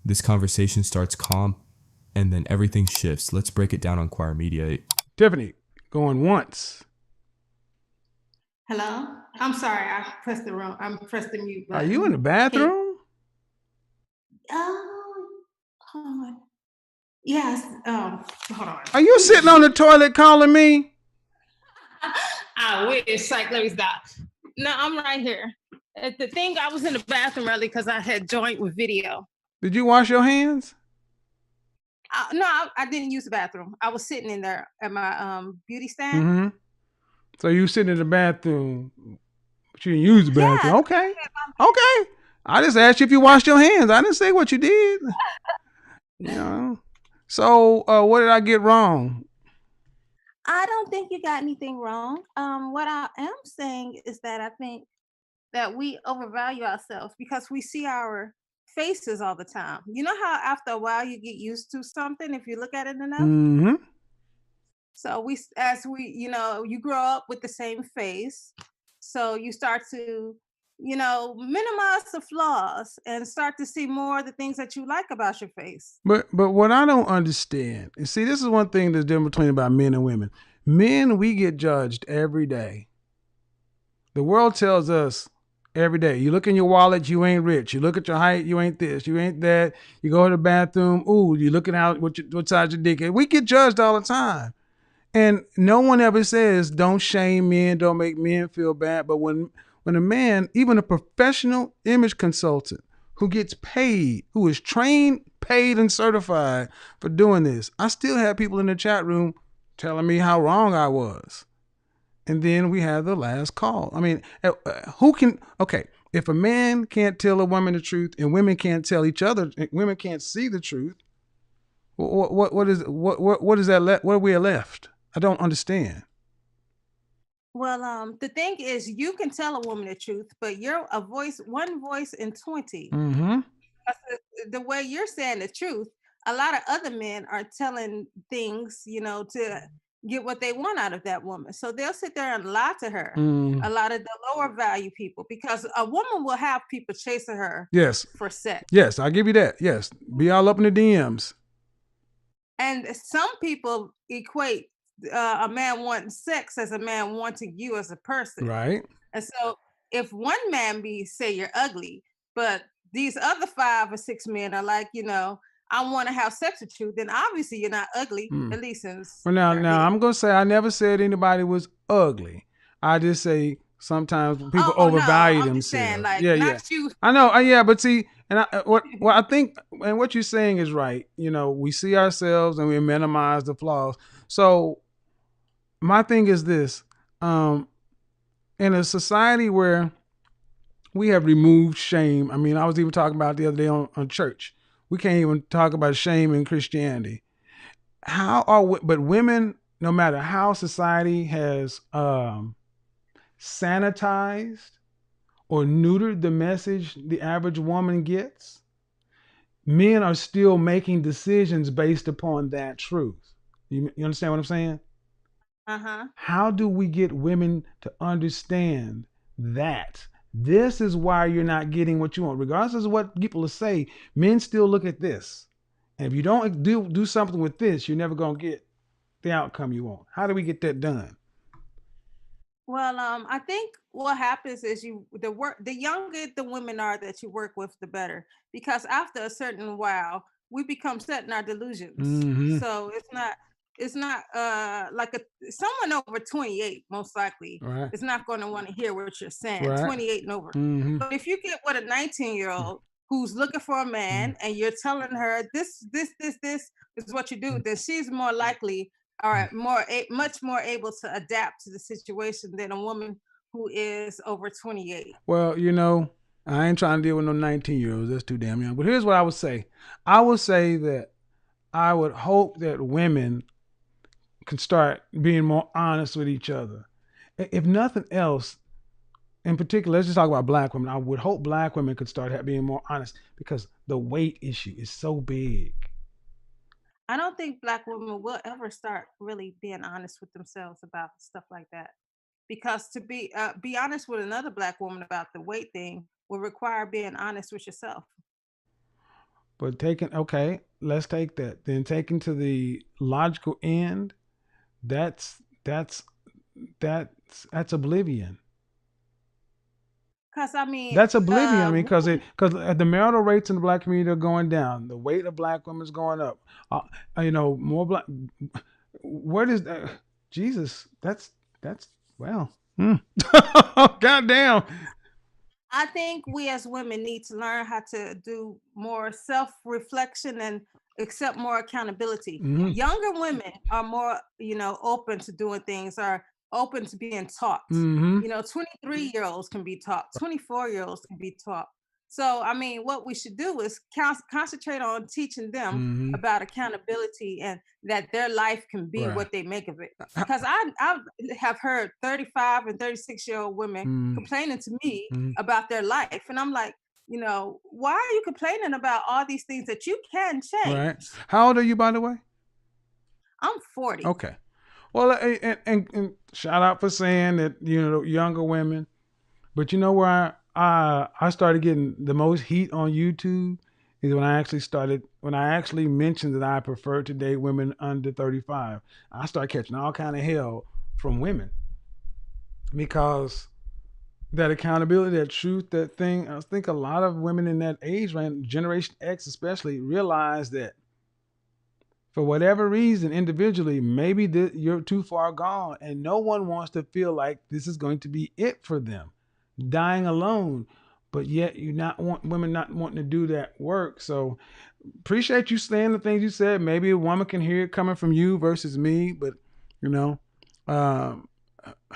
This conversation starts calm and then everything shifts. Let's break it down on Choir Media. Tiffany, going once. Hello? I'm sorry, I pressed the mute Are button. you in the bathroom? Oh, hold on. Yes, hold on. Are you sitting on the toilet calling me? I wish. Like, let me stop. No, I'm right here. The thing, I was in the bathroom early because I had joined with video. Did you wash your hands? No, I didn't use the bathroom. I was sitting in there at my beauty stand. Mm-hmm. So you sitting in the bathroom, but you didn't use the bathroom. Yeah. Okay. Okay. I just asked you if you washed your hands. I didn't say what you did. You know. So what did I get wrong? I don't think you got anything wrong. What I am saying is that I think that we overvalue ourselves because we see our faces all the time. You know how after a while you get used to something if you look at it enough? Mm-hmm. So you grow up with the same face. So you start to, minimize the flaws and start to see more of the things that you like about your face. But what I don't understand, and see, this is one thing that's different between about men and women. Men, we get judged every day. The world tells us every day. You look in your wallet, you ain't rich. You look at your height, you ain't this, you ain't that. You go to the bathroom, ooh, you looking out what size your dick is. We get judged all the time. And no one ever says don't shame men, don't make men feel bad. But when a man, even a professional image consultant who gets paid, who is trained, paid, and certified for doing this, I still have people in the chat room telling me how wrong I was. And then we have the last call. I mean, if a man can't tell a woman the truth and women can't tell each other, women can't see the truth, what is that? What are we left? I don't understand. Well, the thing is, you can tell a woman the truth, but you're one voice in 20. Mm-hmm. The way you're saying the truth, a lot of other men are telling things, to get what they want out of that woman. So they'll sit there and lie to her. A lot of the lower value people, because a woman will have people chasing her. Yes. For sex. Yes, I'll give you that. Yes. Be all up in the DMs. And some people equate a man wanting sex as a man wanting you as a person. Right. And so if one man say you're ugly, but these other 5 or 6 men are like, I want to have sex with you, then obviously you're not ugly, at least since. Well, now I'm gonna say I never said anybody was ugly. I just say sometimes people overvalue themselves. Saying, like, yeah. You. I know. Yeah, but see, and I think, and what you're saying is right. We see ourselves and we minimize the flaws. So my thing is this: in a society where we have removed shame. I mean, I was even talking about it the other day on church. We can't even talk about shame in Christianity. But women, no matter how society has sanitized or neutered the message the average woman gets, men are still making decisions based upon that truth. You understand what I'm saying? How do we get women to understand that this is why you're not getting what you want? Regardless of what people say, men still look at this. And if you don't do something with this, you're never going to get the outcome you want. How do we get that done? Well, I think what happens is the younger the women are that you work with, the better. Because after a certain while, we become set in our delusions. Mm-hmm. So it's not like someone over 28, most likely, Right. is not going to want to hear what you're saying. Right. 28 and over. Mm-hmm. But if you get with a 19-year-old who's looking for a man and you're telling her this is what you do, then she's more likely much more able to adapt to the situation than a woman who is over 28. Well, I ain't trying to deal with no 19-year-olds. That's too damn young. But here's what I would say. I would say that I would hope that women can start being more honest with each other. If nothing else, in particular, let's just talk about black women. I would hope black women could start being more honest because the weight issue is so big. I don't think black women will ever start really being honest with themselves about stuff like that, because to be honest with another black woman about the weight thing will require being honest with yourself. But let's take that. Then taken to the logical end, that's oblivion. Because I mean, That's oblivion. I mean, because the marital rates in the black community are going down. The weight of black women is going up. More black. Where does that? Jesus, that's well. Goddamn. I think we as women need to learn how to do more self-reflection and accept more accountability. Mhm. Younger women are more, open to doing things, are open to being taught. Mhm. 23-year-olds can be taught, 24-year-olds can be taught. So, I mean, what we should do is concentrate on teaching them Mhm. about accountability and that their life can be Right. what they make of it. Because I have heard 35 and 36-year-old women complaining to me about their life. And I'm like, why are you complaining about all these things that you can change? Right. How old are you, by the way? I'm 40. Okay. Well, and shout out for saying that, younger women. But you know where I started getting the most heat on YouTube is when I actually mentioned that I prefer to date women under 35. I started catching all kind of hell from women because that accountability, that truth, that thing. I think a lot of women in that age range, Generation X especially, realize that for whatever reason, individually, maybe you're too far gone, and no one wants to feel like this is going to be it for them, dying alone. But yet, women not wanting to do that work. So, appreciate you saying the things you said. Maybe a woman can hear it coming from you versus me, but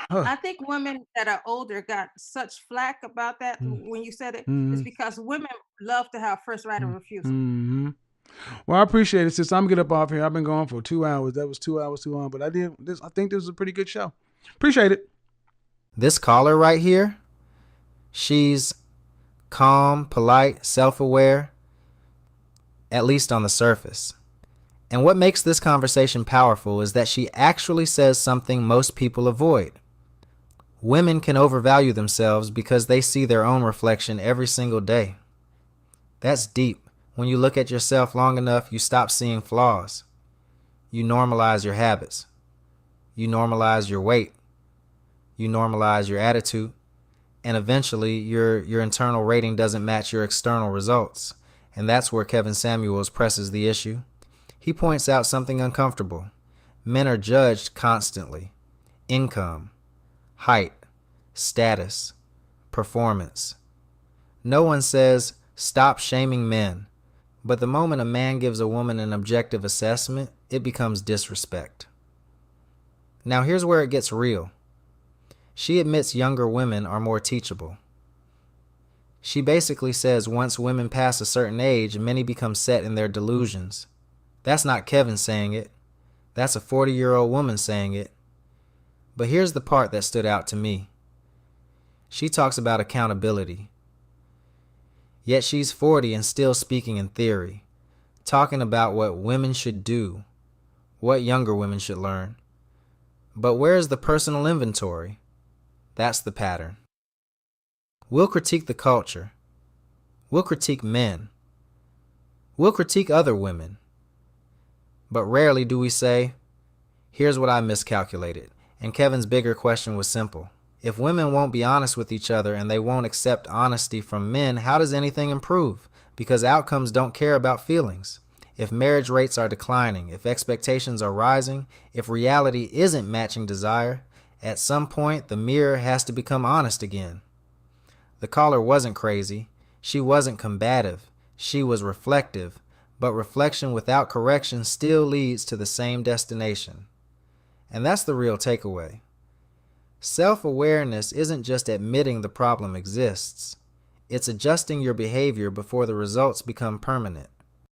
I think women that are older got such flack about that when you said it. It's because women love to have first right of refusal. Mm-hmm. Well, I appreciate it, sis. I'm gonna get up off here. I've been going for 2 hours. That was 2 hours too long, but I think this was a pretty good show. Appreciate it. This caller right here, she's calm, polite, self-aware, at least on the surface. And what makes this conversation powerful is that she actually says something most people avoid. Women can overvalue themselves because they see their own reflection every single day. That's deep. When you look at yourself long enough, you stop seeing flaws. You normalize your habits. You normalize your weight. You normalize your attitude. And eventually, your internal rating doesn't match your external results. And that's where Kevin Samuels presses the issue. He points out something uncomfortable. Men are judged constantly. Income, height, status, performance. No one says, stop shaming men. But the moment a man gives a woman an objective assessment, it becomes disrespect. Now here's where it gets real. She admits younger women are more teachable. She basically says once women pass a certain age, many become set in their delusions. That's not Kevin saying it. That's a 40-year-old woman saying it. But here's the part that stood out to me. She talks about accountability. Yet she's 40 and still speaking in theory, talking about what women should do, what younger women should learn. But where's the personal inventory? That's the pattern. We'll critique the culture. We'll critique men. We'll critique other women. But rarely do we say, here's what I miscalculated. And Kevin's bigger question was simple. If women won't be honest with each other and they won't accept honesty from men, how does anything improve? Because outcomes don't care about feelings. If marriage rates are declining, if expectations are rising, if reality isn't matching desire, at some point the mirror has to become honest again. The caller wasn't crazy. She wasn't combative. She was reflective. But reflection without correction still leads to the same destination. And that's the real takeaway. Self-awareness isn't just admitting the problem exists. It's adjusting your behavior before the results become permanent.